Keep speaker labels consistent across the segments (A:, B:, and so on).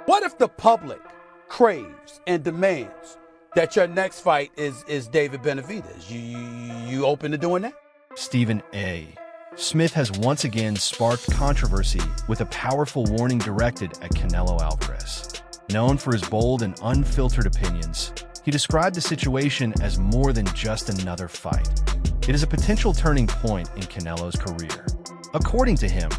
A: What if the public craves and demands that your next fight is David Benavidez? You open to doing that?
B: Stephen A. Smith has once again sparked controversy with a powerful warning directed at Canelo Alvarez. Known for his bold and unfiltered opinions, he described the situation as more than just another fight. It is a potential turning point in Canelo's career. According to him,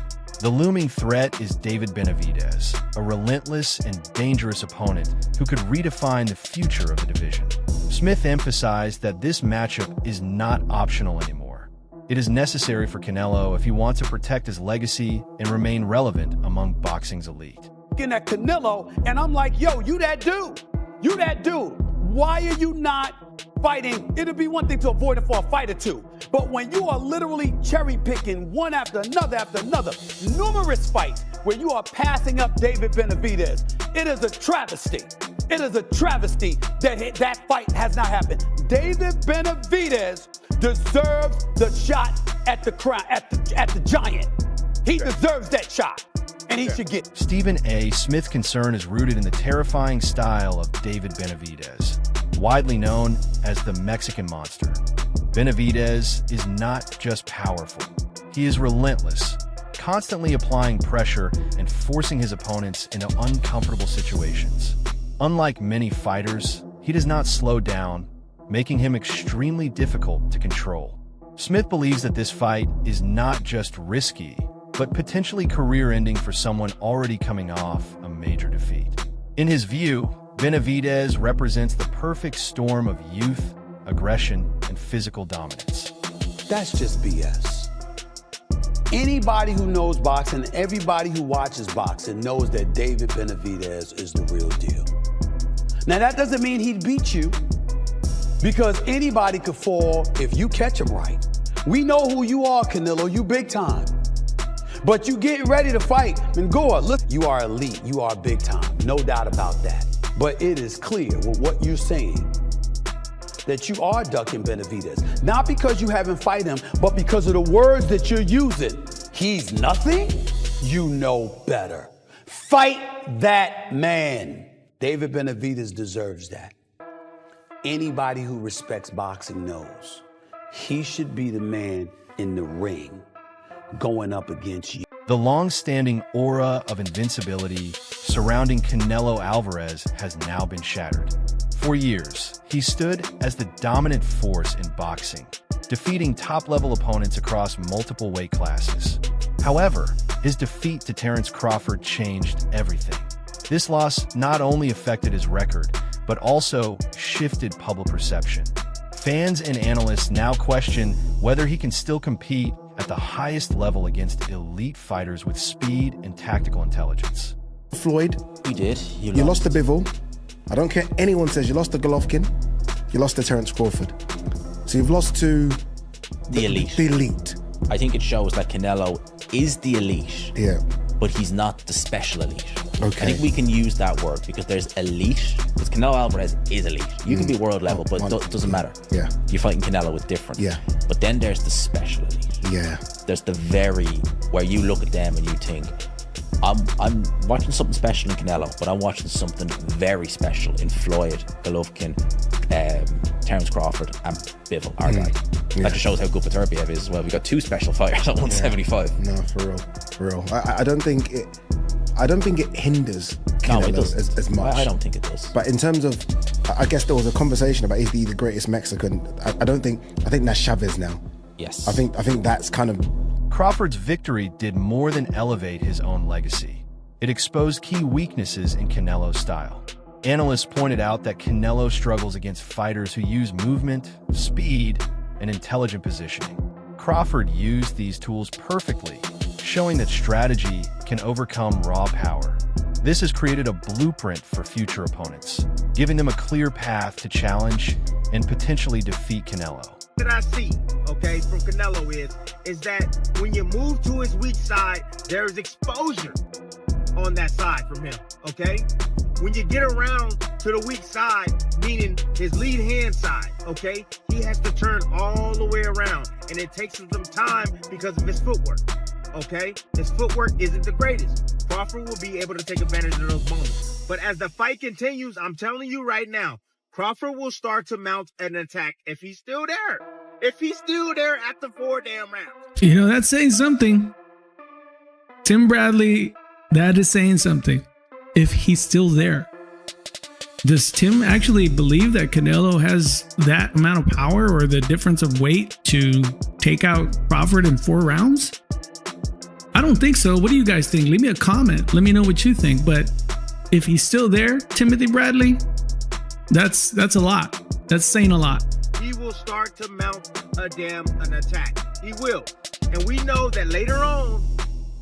B: the looming threat is David Benavidez, a relentless and dangerous opponent who could redefine the future of the division. Smith emphasized that this matchup is not optional anymore. It is necessary for Canelo if he wants to protect his legacy and remain relevant among boxing's elite.
A: Looking at Canelo, and I'm like, yo, you that dude. You that dude. Why are you not fighting? It'd be one thing to avoid it for a fight or two. But when you are literally cherry picking one after another, numerous fights where you are passing up David Benavidez, it is a travesty. It is a travesty that that fight has not happened. David Benavidez deserves the shot at the crown, at the giant. He deserves that shot. And he should get.
B: Stephen A. Smith's concern is rooted in the terrifying style of David Benavidez, widely known as the Mexican Monster. Benavidez is not just powerful. He is relentless, constantly applying pressure and forcing his opponents into uncomfortable situations. Unlike many fighters, he does not slow down, making him extremely difficult to control. Smith believes that this fight is not just risky, but potentially career-ending for someone already coming off a major defeat. In his view, Benavidez represents the perfect storm of youth, aggression, and physical dominance.
A: That's just BS. Anybody who knows boxing, everybody who watches boxing knows that David Benavidez is the real deal. Now, that doesn't mean he'd beat you, because anybody could fall if you catch him right. We know who you are, Canelo. You big time. But you getting ready to fight. Mengoa, look, you are elite. You are big time. No doubt about that. But it is clear with what you're saying that you are ducking Benavidez. Not because you haven't fight him, but because of the words that you're using. He's nothing. You know better. Fight that man. David Benavidez deserves that. Anybody who respects boxing knows he should be the man in the ring going up against you.
B: The long-standing aura of invincibility surrounding Canelo Alvarez has now been shattered. For years, he stood as the dominant force in boxing, defeating top-level opponents across multiple weight classes. However, his defeat to Terence Crawford changed everything. This loss not only affected his record, but also shifted public perception. Fans and analysts now question whether he can still compete at the highest level against elite fighters with speed and tactical intelligence.
C: Floyd.
D: You did.
C: You lost to Bivol. I don't care anyone says you lost to Golovkin. You lost to Terence Crawford. So you've lost to
D: the elite.
C: The elite.
D: I think it shows that Canelo is the elite.
C: Yeah.
D: But he's not the special elite.
C: Okay.
D: I think we can use that word because there's elite. Because Canelo Alvarez is elite. You can be world level, but it doesn't matter.
C: Yeah.
D: You're fighting Canelo with different.
C: Yeah.
D: But then there's the special elite.
C: Yeah.
D: There's the very, where you look at them and you think, I'm watching something special in Canelo, but I'm watching something very special in Floyd, Golovkin, Terence Crawford, and Bivol, our guy.
C: Yeah.
D: That just shows how good Beterbiev is as well. We got two special fighters at 175.
C: No, for real. I don't think it hinders Canelo
D: no, it doesn't.
C: as much.
D: I don't think it does.
C: But in terms of, I guess there was a conversation about is he the greatest Mexican? I think that's Chavez now.
D: Yes.
C: I think that's kind of.
B: Crawford's victory did more than elevate his own legacy. It exposed key weaknesses in Canelo's style. Analysts pointed out that Canelo struggles against fighters who use movement, speed, and intelligent positioning. Crawford used these tools perfectly, showing that strategy can overcome raw power. This has created a blueprint for future opponents, giving them a clear path to challenge and potentially defeat Canelo.
E: That I see, okay, from Canelo is that when you move to his weak side, there's exposure on that side from him, okay? When you get around to the weak side, meaning his lead hand side, okay, he has to turn all the way around, and it takes him some time because of his footwork, okay? His footwork isn't the greatest. Crawford will be able to take advantage of those moments. But as the fight continues, I'm telling you right now, Crawford will start to mount an attack if he's still there. If he's still there after 4 damn rounds.
F: You know, that's saying something. Tim Bradley, that is saying something. If he's still there. Does Tim actually believe that Canelo has that amount of power or the difference of weight to take out Crawford in 4 rounds? I don't think so. What do you guys think? Leave me a comment. Let me know what you think. But if he's still there, Timothy Bradley, that's a lot. That's saying a lot.
E: He will start to mount an attack. He will. And we know that later on,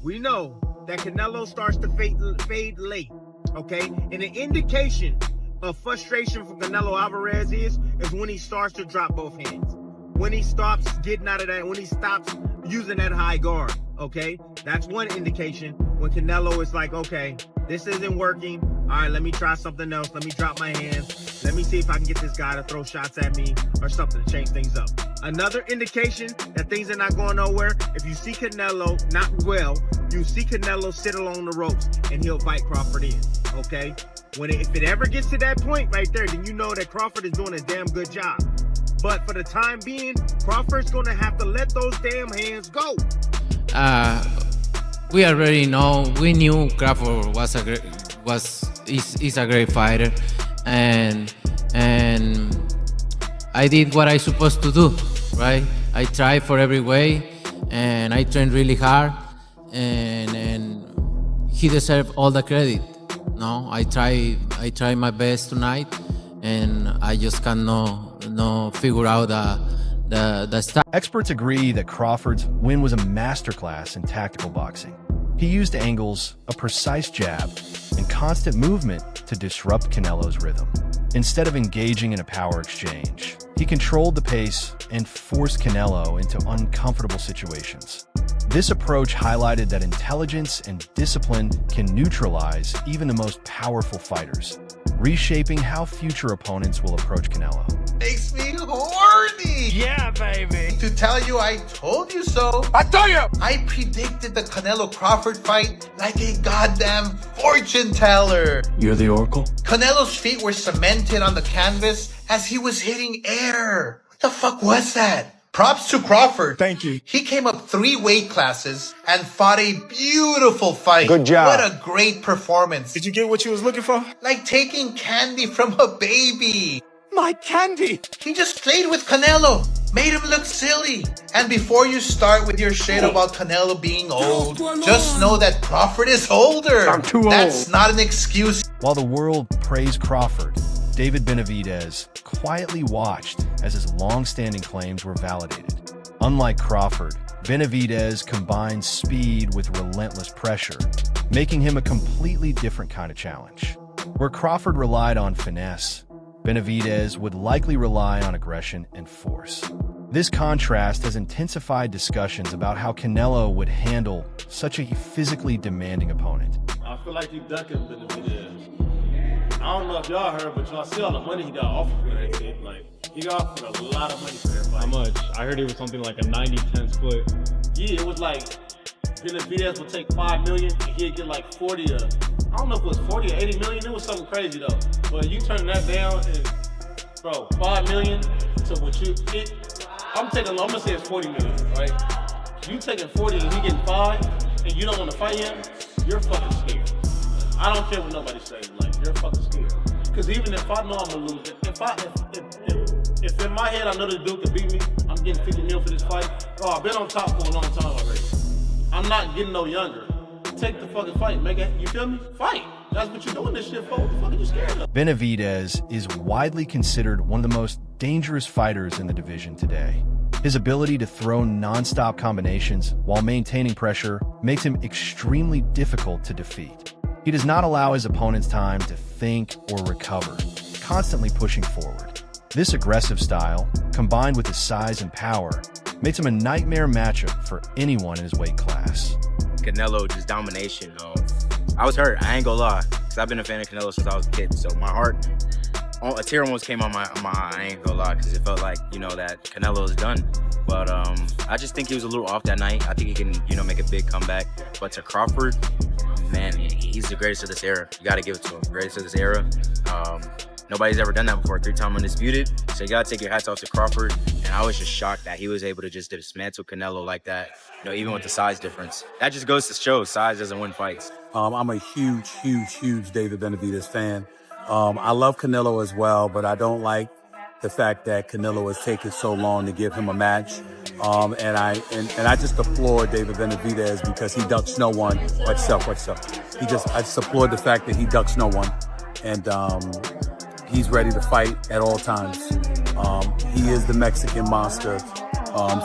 E: we know that Canelo starts to fade late. Okay? And an indication of frustration from Canelo Alvarez is when he starts to drop both hands. When he stops getting out of that, when he stops using that high guard. Okay? That's one indication when Canelo is like, okay, this isn't working. All right, let me try something else. Let me drop my hands. Let me see if I can get this guy to throw shots at me or something to change things up. Another indication that things are not going nowhere, if you see Canelo not well, you see Canelo sit along the ropes and he'll bite Crawford in, okay? If it ever gets to that point right there, then you know that Crawford is doing a damn good job. But for the time being, Crawford's going to have to let those damn hands go.
G: We already know. We knew Crawford is a great fighter, and I did what I supposed to do, right? I tried for every way, and I trained really hard, and he deserved all the credit. No, I try my best tonight, and I just cannot figure out the style.
B: Experts agree that Crawford's win was a masterclass in tactical boxing. He used angles, a precise jab, and constant movement to disrupt Canelo's rhythm. Instead of engaging in a power exchange, he controlled the pace and forced Canelo into uncomfortable situations. This approach highlighted that intelligence and discipline can neutralize even the most powerful fighters, reshaping how future opponents will approach Canelo.
H: Makes me horny.
I: Yeah, baby.
H: To tell you I told you so.
I: I told you.
H: I predicted the Canelo Crawford fight like a goddamn fortune teller.
I: You're the Oracle?
H: Canelo's feet were cemented on the canvas as he was hitting air. What the fuck was that? Props to Crawford.
I: Thank you.
H: He came up 3 weight classes and fought a beautiful fight.
I: Good job.
H: What a great performance.
I: Did you get what you was looking for?
H: Like taking candy from a baby.
I: My candy.
H: He just played with Canelo, made him look silly. And before you start with your shit about Canelo being old, just know that Crawford is older.
I: I'm too old.
H: That's not an excuse.
B: While the world praised Crawford, David Benavidez quietly watched as his long-standing claims were validated. Unlike Crawford, Benavidez combined speed with relentless pressure, making him a completely different kind of challenge. Where Crawford relied on finesse, Benavidez would likely rely on aggression and force. This contrast has intensified discussions about how Canelo would handle such a physically demanding opponent.
J: I feel like you ducking Benavidez. I don't know if y'all heard, but y'all see all the money he got offered for that shit. Like, he got offered a lot of money for that fight.
K: How much? I heard it was something like a 90-10 split.
J: Yeah, it was like Benavidez would take $5 million and he'd get like 40 or I don't know if it was 40 or 80 million. It was something crazy though. But you turn that down and bro, 5 million to what you I'm gonna say it's 40 million, right? You taking 40 and he getting 5 and you don't want to fight him, you're fucking scared. I don't care what nobody says, like you're fucking scared. Because even if I know I'm gonna lose, if in my head I know the dude can beat me, I'm getting 50 mil for this fight. Oh, I've been on top for a long time already. I'm not getting no younger. Take the fucking fight, make it, you feel me? Fight. That's what you're doing this shit for. What the fuck are you scared of?
B: Benavidez is widely considered one of the most dangerous fighters in the division today. His ability to throw non-stop combinations while maintaining pressure makes him extremely difficult to defeat. He does not allow his opponents time to think or recover, constantly pushing forward. This aggressive style, combined with his size and power, makes him a nightmare matchup for anyone in his weight class.
L: Canelo, just domination. I was hurt, I ain't gonna lie, because I've been a fan of Canelo since I was a kid, so my heart, a tear almost came on my eye, I ain't gonna lie, because it felt like, that Canelo is done. But I just think he was a little off that night. I think he can, make a big comeback. But to Crawford, man, he's the greatest of this era. You got to give it to him. Greatest of this era. Nobody's ever done that before. 3-time undisputed. So you got to take your hats off to Crawford. And I was just shocked that he was able to just dismantle Canelo like that, you know, even with the size difference. That just goes to show size doesn't win fights.
A: I'm a huge David Benavidez fan. I love Canelo as well, but I don't like the fact that Canelo has taken so long to give him a match. And I just applaud David Benavidez because he ducks no one. Watch yourself. I just applaud the fact that he ducks no one. And he's ready to fight at all times. He is the Mexican monster.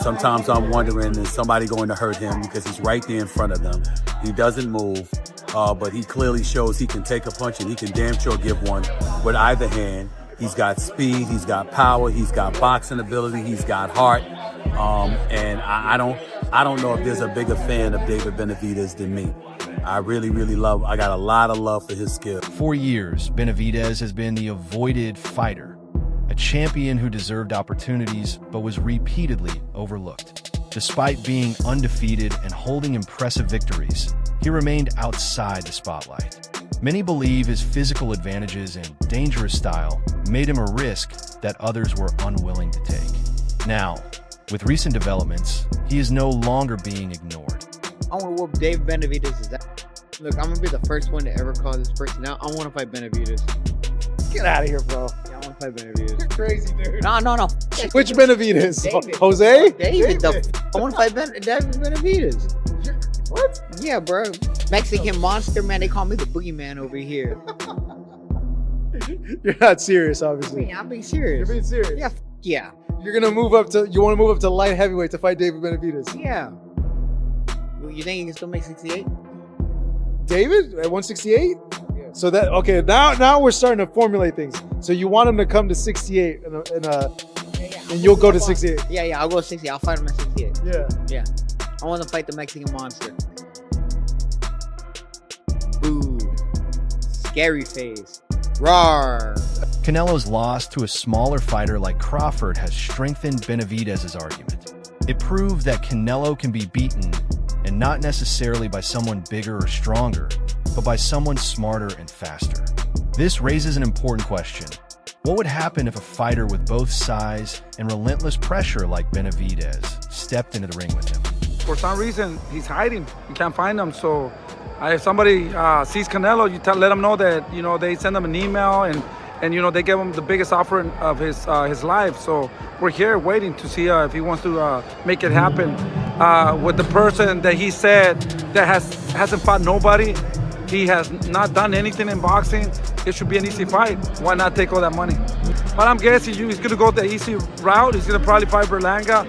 A: Sometimes I'm wondering, is somebody going to hurt him because he's right there in front of them. He doesn't move, but he clearly shows he can take a punch and he can damn sure give one with either hand. He's got speed, he's got power, he's got boxing ability, he's got heart. And I don't know if there's a bigger fan of David Benavidez than me. I really I got a lot of love for his skill.
B: For years, Benavidez has been the avoided fighter, a champion who deserved opportunities but was repeatedly overlooked. Despite being undefeated and holding impressive victories, he remained outside the spotlight. Many believe his physical advantages and dangerous style made him a risk that others were unwilling to take. Now, with recent developments, he is no longer being ignored.
M: I want to whoop David Benavidez' ass. Look, I'm gonna be the first one to ever call this person out. I want to fight Benavidez.
I: Get out of here, bro.
M: Yeah, I want to fight Benavidez.
I: You're crazy, dude.
M: No.
I: Which Benavidez?
M: David.
I: Jose?
M: David. I want to fight David Benavidez.
I: What?
M: Yeah, bro. Mexican monster, man. They call me the boogeyman over here.
I: You're not serious, obviously.
M: I'm being serious.
I: You're being serious?
M: Yeah.
I: You're gonna move up to. You want to move up to light heavyweight to fight David Benavidez?
M: Yeah. You think you can still make 68?
I: David at 168? Yeah. So that okay. Now we're starting to formulate things. So you want him to come to 68 and you'll go to 68.
M: Yeah. I'll go 68. I'll fight him at 68.
I: Yeah.
M: I want to fight the Mexican monster. Boo. Scary face. Roar.
B: Canelo's loss to a smaller fighter like Crawford has strengthened Benavidez's argument. It proved that Canelo can be beaten, and not necessarily by someone bigger or stronger, but by someone smarter and faster. This raises an important question. What would happen if a fighter with both size and relentless pressure like Benavidez stepped into the ring with him?
N: For some reason, he's hiding. You can't find him. So if somebody sees Canelo, let them know that, you know, they send him an email and you know, they give him the biggest offer of his life. So we're here waiting to see if he wants to make it happen with the person that he said that hasn't fought nobody. He has not done anything in boxing. It should be an easy fight. Why not take all that money? But I'm guessing he's going to go the easy route. He's going to probably fight Berlanga,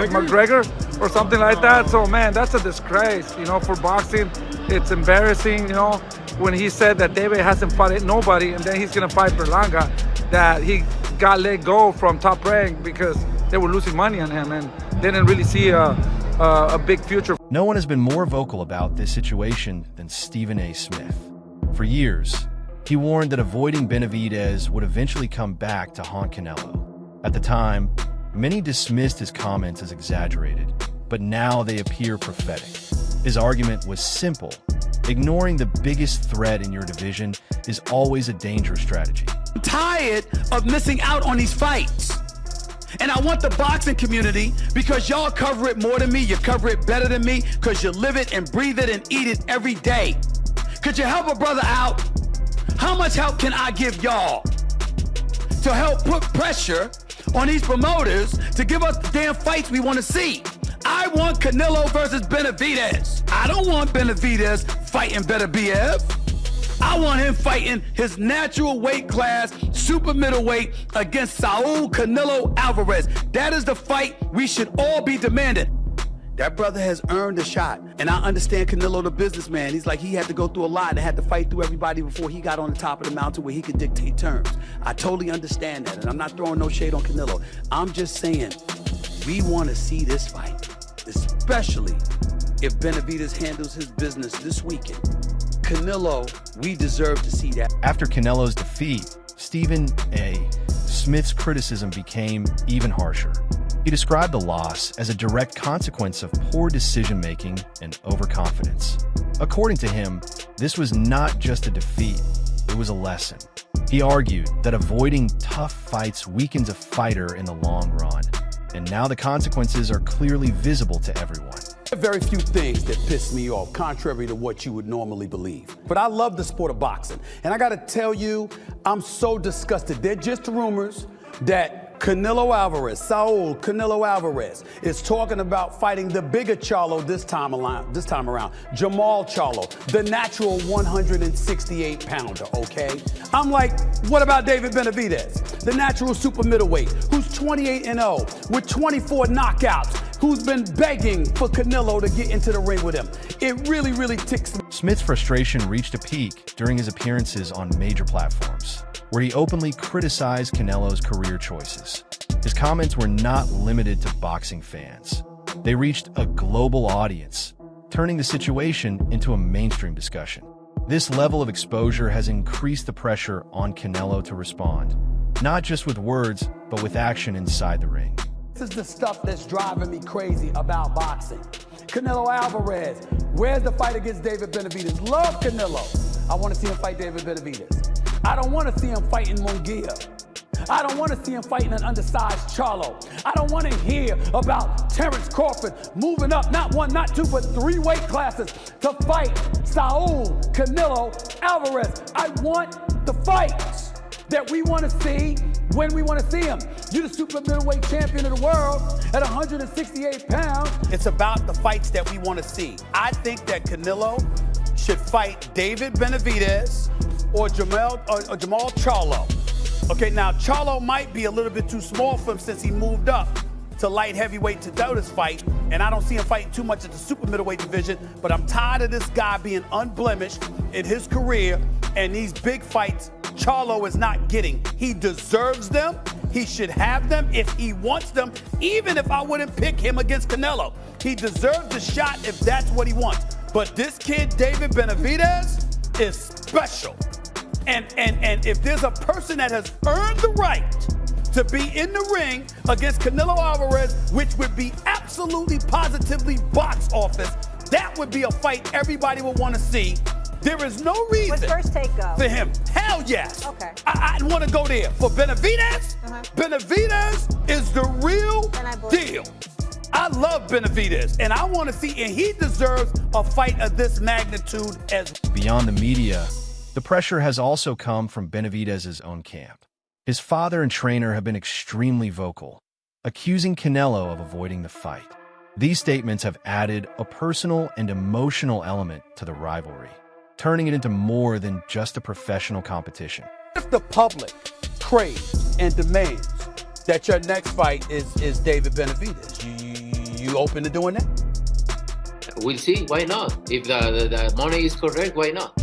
N: McGregor or something like that. So, man, that's a disgrace, you know, for boxing. It's embarrassing, you know, when he said that David hasn't fought nobody and then he's going to fight Berlanga, that he got let go from Top Rank because they were losing money on him and didn't really see a big future.
B: No one has been more vocal about this situation than Stephen A. Smith. For years, he warned that avoiding Benavidez would eventually come back to haunt Canelo. At the time, many dismissed his comments as exaggerated, but now they appear prophetic. His argument was simple. Ignoring the biggest threat in your division is always a dangerous strategy.
A: I'm tired of missing out on these fights. And I want the boxing community, because y'all cover it more than me, you cover it better than me, because you live it and breathe it and eat it every day. Could you help a brother out? How much help can I give y'all to help put pressure on these promoters to give us the damn fights we want to see? I want Canelo versus Benavidez. I don't want Benavidez fighting Beterbiev. I want him fighting his natural weight class, super middleweight, against Saul Canelo Alvarez. That is the fight we should all be demanding. That brother has earned a shot. And I understand Canelo, the businessman. He's like, he had to go through a lot and had to fight through everybody before he got on the top of the mountain where he could dictate terms. I totally understand that, and I'm not throwing no shade on Canelo. I'm just saying, we want to see this fight, especially if Benavidez handles his business this weekend. Canelo, we deserve to see that.
B: After Canelo's defeat, Stephen A. Smith's criticism became even harsher. He described the loss as a direct consequence of poor decision-making and overconfidence. According to him, this was not just a defeat, it was a lesson. He argued that avoiding tough fights weakens a fighter in the long run, and now the consequences are clearly visible to everyone.
A: There are very few things that piss me off, contrary to what you would normally believe. But I love the sport of boxing. And I gotta tell you, I'm so disgusted. They're just rumors that Canelo Alvarez, Saul Canelo Alvarez, is talking about fighting the bigger Charlo this time around, Jamal Charlo, the natural 168-pounder, okay? I'm like, what about David Benavidez, the natural super middleweight, who's 28-0 with 24 knockouts, who's been begging for Canelo to get into the ring with him? It really, really ticks me.
B: Smith's frustration reached a peak during his appearances on major platforms, where he openly criticized Canelo's career choices. His comments were not limited to boxing fans. They reached a global audience, turning the situation into a mainstream discussion. This level of exposure has increased the pressure on Canelo to respond, not just with words, but with action inside the ring.
A: This is the stuff that's driving me crazy about boxing. Canelo Alvarez, where's the fight against David Benavidez? Love Canelo. I want to see him fight David Benavidez. I don't want to see him fighting Munguia. I don't want to see him fighting an undersized Charlo. I don't want to hear about Terrence Crawford moving up not one, not two, but 3 weight classes to fight Saul Canelo Alvarez. I want the fights that we want to see when we want to see him. You're the super middleweight champion of the world at 168 pounds. It's about the fights that we want to see. I think that Canelo should fight David Benavidez or Jamal Charlo. Okay, now Charlo might be a little bit too small for him since he moved up to light heavyweight to do this fight, and I don't see him fighting too much at the super middleweight division, but I'm tired of this guy being unblemished in his career, and these big fights Charlo is not getting. He deserves them. He should have them if he wants them, even if I wouldn't pick him against Canelo. He deserves the shot if that's what he wants. But this kid, David Benavidez, is special. And if there's a person that has earned the right to be in the ring against Canelo Alvarez, which would be absolutely positively box office, that would be a fight everybody would want to see. There is no reason
O: first take go?
A: For him. Hell yes.
O: Okay.
A: I want to go there. For Benavidez, Benavidez is the real deal. I love Benavidez, and I want to see, and he deserves a fight of this magnitude as well.
B: Beyond the media, the pressure has also come from Benavidez's own camp. His father and trainer have been extremely vocal, accusing Canelo of avoiding the fight. These statements have added a personal and emotional element to the rivalry, turning it into more than just a professional competition.
A: If the public craves and demands that your next fight is David Benavidez, you open to doing that?
G: We'll see. Why not? If the money is correct, why not?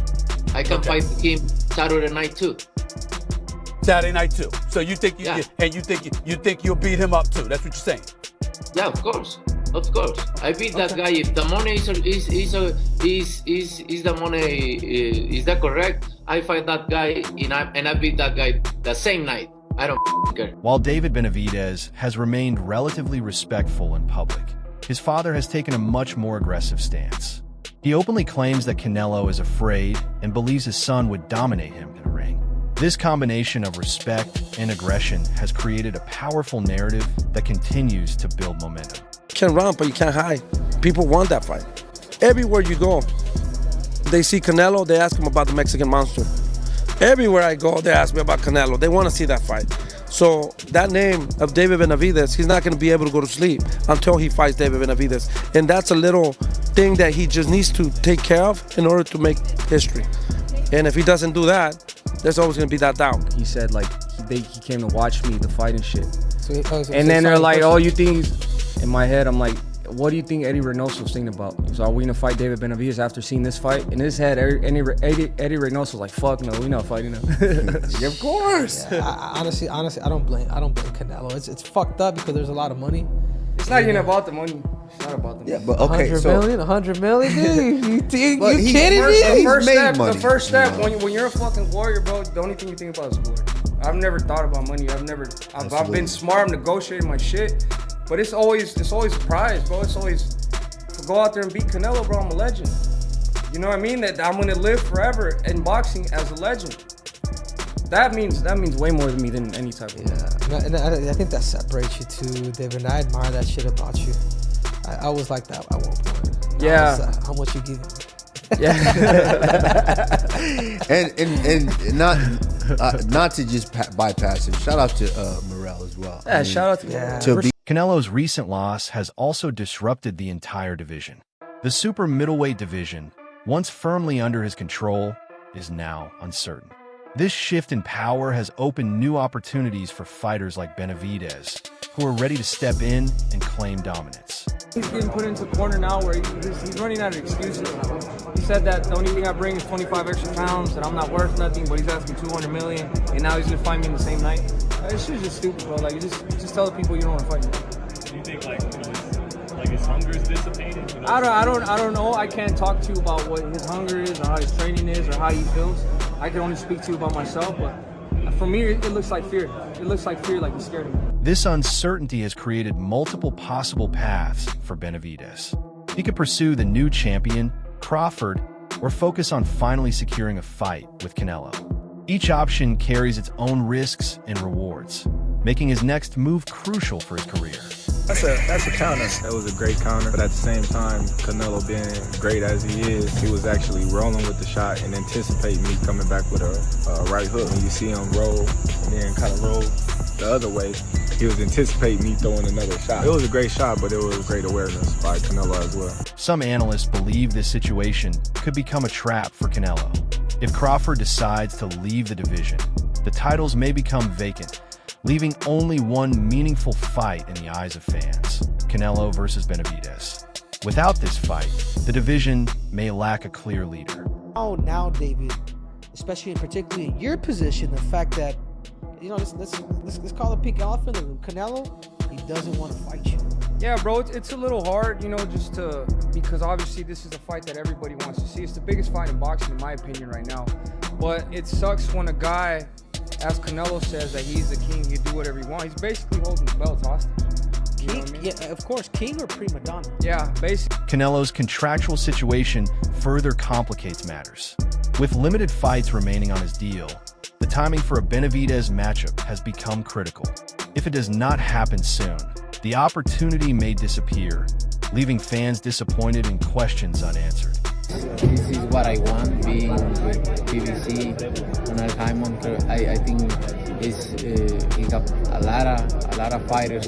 G: I can fight him Saturday night too.
A: Saturday night too. So you think you think you'll beat him up too? That's what you're saying?
G: Yeah, of course. Of course, I beat that guy. If the money is the money is that correct? I fight that guy and I beat that guy the same night. I don't care.
B: While David Benavidez has remained relatively respectful in public, his father has taken a much more aggressive stance. He openly claims that Canelo is afraid and believes his son would dominate him in a ring. This combination of respect and aggression has created a powerful narrative that continues to build momentum.
N: You can run, but you can't hide. People want that fight. Everywhere you go, they see Canelo, they ask him about the Mexican Monster. Everywhere I go, they ask me about Canelo. They want to see that fight. So that name of David Benavidez, he's not going to be able to go to sleep until he fights David Benavidez. And that's a little thing that he just needs to take care of in order to make history. And if he doesn't do that, there's always going to be that doubt.
P: He said, like, he came to watch me, the fight and shit. And then they're like, oh, you think he's... In my head, I'm like, what do you think Eddie Reynoso's thinking about? So are we gonna fight David Benavidez after seeing this fight? In his head, Eddie Reynoso's like, fuck no, we're not fighting him.
Q: Yeah, of course. Yeah, honestly, I don't blame Canelo. It's fucked up because there's a lot of money.
P: It's not even about the money. It's not about the money.
Q: Yeah, but okay, 100 million, dude. You kidding me?
P: The first step when you're a fucking warrior, bro, the only thing you think about is glory. I've never thought about money. I've been smart. I'm negotiating my shit. But it's always a prize, bro. It's always to go out there and beat Canelo, bro. I'm a legend. You know what I mean? That I'm gonna live forever in boxing as a legend. That means way more to me than any type of.
Q: Yeah, and I think that separates you too, David. And I admire that shit about you. I was like that at one point.
P: Yeah.
Q: How much you give me?
P: Yeah.
O: and not to just bypass it. Shout out to Morrell as well.
P: Yeah, shout out to
B: Canelo's recent loss has also disrupted the entire division. The super middleweight division, once firmly under his control, is now uncertain. This shift in power has opened new opportunities for fighters like Benavidez, who are ready to step in and claim dominance.
P: He's getting put into a corner now where he's running out of excuses. He said that the only thing I bring is 25 extra pounds, that I'm not worth nothing, but he's asking 200 million, and now he's gonna fight me in the same night. This shit's just stupid, bro. Like, you just tell the people you don't want to fight me.
K: Do you think like his hunger is dissipated?
P: I don't know. I can't talk to you about what his hunger is, or how his training is, or how he feels. I can only speak to you about myself, but for me, it looks like fear. It looks like fear, like he's scared of me.
B: This uncertainty has created multiple possible paths for Benavidez. He could pursue the new champion, Crawford, or focus on finally securing a fight with Canelo. Each option carries its own risks and rewards, making his next move crucial for his career.
R: That's a counter. That was a great counter. But at the same time, Canelo being great as he is, he was actually rolling with the shot and anticipating me coming back with a right hook. When you see him roll and then kind of roll the other way, he was anticipating me throwing another shot. It was a great shot, but it was great awareness by Canelo as well.
B: Some analysts believe this situation could become a trap for Canelo. If Crawford decides to leave the division, the titles may become vacant, leaving only one meaningful fight in the eyes of fans: Canelo versus Benavidez. Without this fight, the division may lack a clear leader.
Q: Oh, now, David, especially in particularly in your position, the fact that, you know, let's call it pink elephant in the room. Canelo, he doesn't want to fight you.
P: Yeah, bro, it's a little hard, you know, because obviously this is a fight that everybody wants to see. It's the biggest fight in boxing, in my opinion, right now. But it sucks when a guy, as Canelo says, that he's the king, he can do whatever he wants. He's basically holding the belt hostage. You know what I mean?
Q: Yeah, of course, king or prima donna.
P: Yeah, basically.
B: Canelo's contractual situation further complicates matters. With limited fights remaining on his deal, the timing for a Benavidez matchup has become critical. If it does not happen soon, the opportunity may disappear, leaving fans disappointed and questions unanswered.
G: This is what I want, being with PBC on a diamond. I think we have a lot of fighters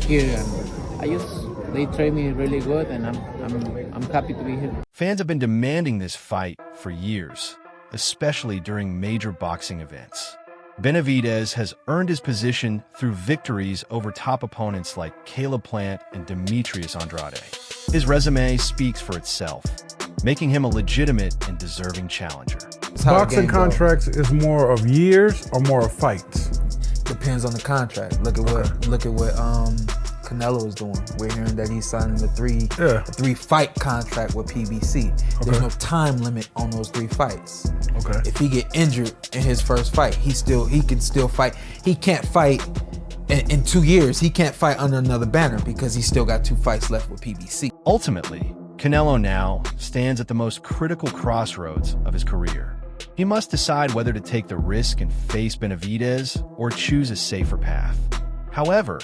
G: here, and they train me really good, and I'm happy to be here.
B: Fans have been demanding this fight for years, especially during major boxing events. Benavidez has earned his position through victories over top opponents like Caleb Plant and Demetrius Andrade. His resume speaks for itself, making him a legitimate and deserving challenger.
S: Boxing contracts is more of years or more of fights?
T: Depends on the contract. Look at what Canelo is doing. We're hearing that he's signing a three fight contract with PBC. There's no time limit on those 3 fights.
S: Okay.
T: If he get injured in his first fight, he can still fight. He can't fight in 2 years. He can't fight under another banner because he's still got 2 fights left with PBC.
B: Ultimately, Canelo now stands at the most critical crossroads of his career. He must decide whether to take the risk and face Benavidez or choose a safer path. However,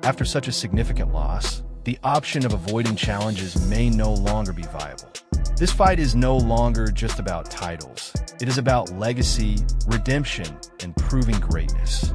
B: after such a significant loss, the option of avoiding challenges may no longer be viable. This fight is no longer just about titles. It is about legacy, redemption, and proving greatness.